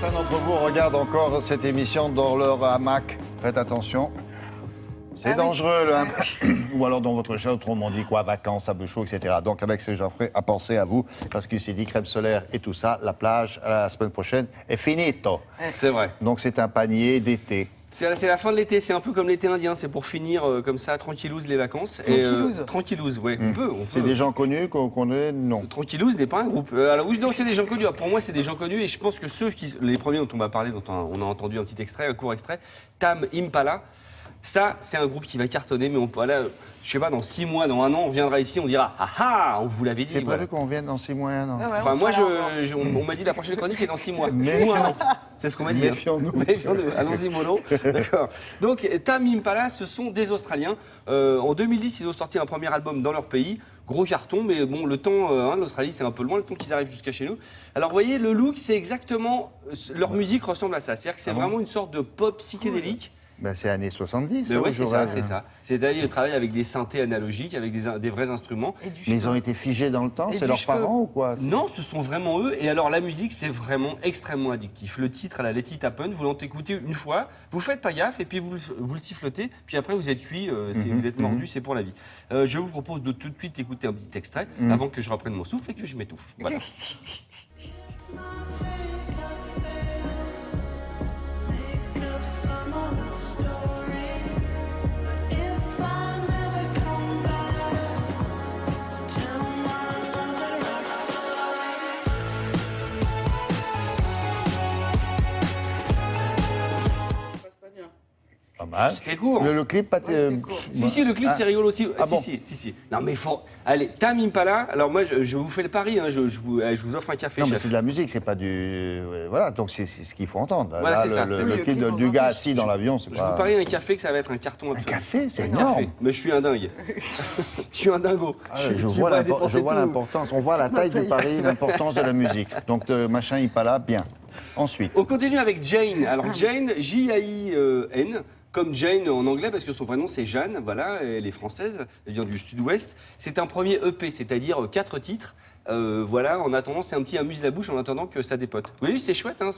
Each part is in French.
Certains d'entre vous regardent encore cette émission dans leur hamac. Faites attention. C'est dangereux, le hamac. Ou alors dans votre chat, autrement dit, quoi, vacances, sable chaud, etc. Donc, Alexis Geoffrey a pensé à vous, parce qu'il s'est dit crème solaire et tout ça. La plage, la semaine prochaine, est finito. C'est vrai. Donc, c'est un panier d'été. C'est la fin de l'été, c'est un peu comme l'été indien, c'est pour finir comme ça, tranquillouse les vacances. Tranquillouse. Tranquillouse, oui, on peut. C'est des gens connus qu'on connaît? Non. Tranquillouse n'est pas un groupe. Alors oui, non, c'est des gens connus. Alors, pour moi, c'est des gens connus et je pense que les premiers dont on va parler, dont on a entendu un petit extrait, un court extrait, Tam Impala. Ça, c'est un groupe qui va cartonner, mais là, je sais pas, dans 6 mois, dans 1 an, on viendra ici, on dira « Ah ah, on vous l'avait dit !» C'est prévu qu'on vienne dans 6 mois, non? Enfin, moi, on m'a dit la prochaine chronique est dans 6 mois. Mais ou 1 an. C'est ce qu'on m'a dit. Méfions-nous. Méfions-nous. Allons-y, mollo. D'accord. Donc, Tam Impala, ce sont des Australiens. En 2010, ils ont sorti un premier album dans leur pays. Gros carton, mais bon, le temps, l'Australie, c'est un peu loin, le temps qu'ils arrivent jusqu'à chez nous. Alors, vous voyez, le look, c'est exactement... Leur musique ressemble à ça. C'est-à-dire que c'est vraiment une sorte de pop psychédélique. Ben, c'est années 70. Mais oui, c'est ça, rêve. c'est ça. C'est-à-dire qu'ils travaillent avec des synthés analogiques, avec des vrais instruments. Mais ils ont été figés dans le temps, c'est leurs parents ou quoi? Non, ce sont vraiment eux. Et alors, la musique, c'est vraiment extrêmement addictif. Le titre, la Let It Happen, vous l'écoutez une fois, vous faites pas gaffe, et puis vous le sifflotez, puis après, vous êtes cuit, vous êtes mordu, c'est pour la vie. Je vous propose de tout de suite écouter un petit extrait, avant que je reprenne mon souffle et que je m'étouffe. Voilà. Pas mal. C'était court. Le clip, pas... Si, le clip, c'est rigolo aussi. Ah bon. Si. Non, mais faut... Allez, Tam Impala, alors moi, je vous fais le pari, hein, je vous offre un café. Non, mais chef. c'est de la musique, c'est pas du... Voilà, donc c'est ce qu'il faut entendre. Voilà, Là, c'est ça. Le clip du gars assis dans l'avion, c'est Je pas... vous parie un café que ça va être un carton absolu. Un café, c'est Un énorme. café. Mais je suis un dingue. Je suis un dingo. Je vois l'importance, on voit la taille du pari, l'importance de la musique. Donc, machin Impala, bien. Ensuite. On continue avec Jane. Alors, Jane, J-A-I-N. Comme Jane en anglais, parce que son vrai nom c'est Jeanne, voilà, elle est française, elle vient du sud-ouest. C'est un premier EP, c'est-à-dire 4 titres. Voilà, en attendant, c'est un petit amuse-la-bouche en attendant que ça dépote. Oui, c'est chouette, hein,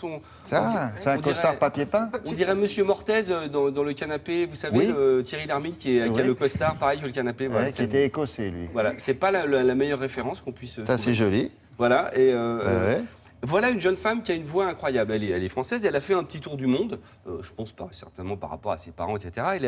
c'est un costard papier peint? On dirait Monsieur Mortez dans le canapé, vous savez, Oui. Thierry Lhermitte qui a le costard, pareil que le canapé. Voilà, Ouais, qui était écossais, lui. Voilà, c'est pas la meilleure référence qu'on puisse... Ça, c'est joli. Voilà, et... Ouais. Voilà une jeune femme qui a une voix incroyable. Elle est française, elle a fait un petit tour du monde, je pense pas certainement par rapport à ses parents, etc. Elle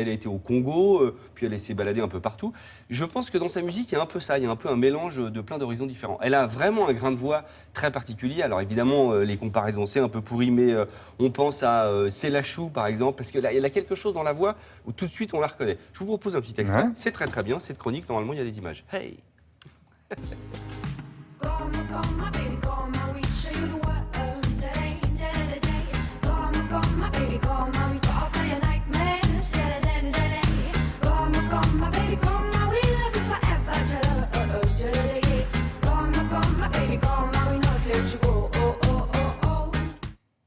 a été au Congo, puis elle s'est baladée un peu partout. Je pense que dans sa musique, il y a un peu ça, il y a un peu un mélange de plein d'horizons différents. Elle a vraiment un grain de voix très particulier. Alors évidemment, les comparaisons, c'est un peu pourri, mais on pense à Sélachou, par exemple, parce qu'elle a quelque chose dans la voix où tout de suite on la reconnaît. Je vous propose un petit extrait, c'est très très bien, cette chronique, normalement il y a des images. Hey.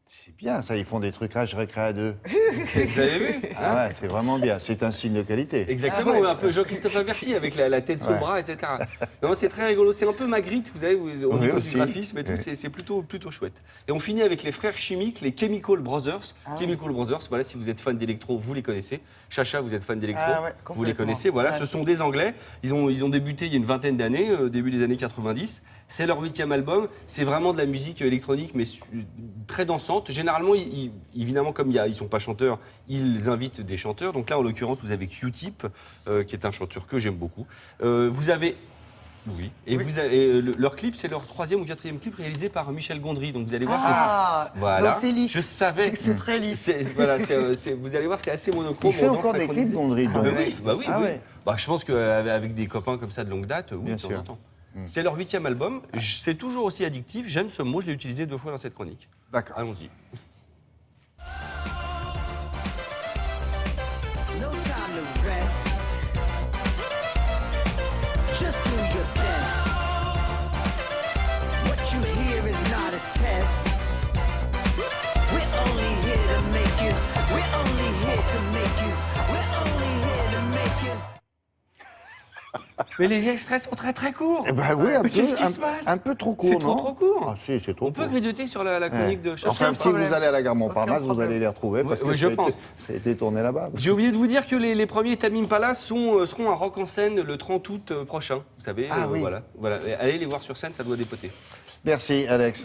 C'est bien, ça, ils font des trucages récré à deux. Vous avez vu Ah ouais, c'est vraiment bien, c'est un signe de qualité. Exactement, un peu Jean-Christophe Averti avec la tête sur le bras, etc. Non, c'est très rigolo, c'est un peu Magritte, vous savez, au niveau du graphisme et tout, c'est plutôt chouette. Et on finit avec les frères chimiques, les Chemical Brothers. Chemical Brothers, voilà, si vous êtes fan d'électro, vous les connaissez. Chacha, vous êtes fan d'électro, vous les connaissez. Voilà, ce sont des Anglais. Ils ont débuté il y a une vingtaine d'années, début des années 90. C'est leur 8e album. C'est vraiment de la musique électronique, mais très dansante. Généralement, évidemment, comme ils sont pas chanteurs, ils invitent des chanteurs. Donc là, en l'occurrence, vous avez Q-Tip, qui est un chanteur que j'aime beaucoup. Vous avez... Oui. Et leur clip, c'est leur 3e ou 4e clip réalisé par Michel Gondry. Donc vous allez voir, voilà. Donc c'est lisse. Je savais. C'est très lisse. Voilà, vous allez voir, c'est assez monochrome. Il fait encore des clips, Gondry. Oui. Bah, je pense qu'avec des copains comme ça de longue date, oui, de temps en temps. C'est leur 8e album. C'est toujours aussi addictif. J'aime ce mot, je l'ai utilisé 2 fois dans cette chronique. D'accord. Allons-y. No time to rest. Just do your best. What you hear is not a test. We're only here to make you. We're only here to make you. We're only here to make you. Mais les extraits sont très très courts. Eh ben oui, Mais qu'est-ce qui se passe un peu trop court, C'est trop non? court. Ah si, c'est trop On peut court. grignoter sur la chronique de Chacha. Enfin, si vous allez à la gare Montparnasse, vous allez les retrouver parce Oui, que je ça pense. a été tourné là-bas. J'ai oublié de vous dire que les premiers Tamim Palace seront à Rock en Seine le 30 août prochain. Vous savez, Ah oui. voilà. Allez les voir sur scène, ça doit dépoter. Merci, Alex.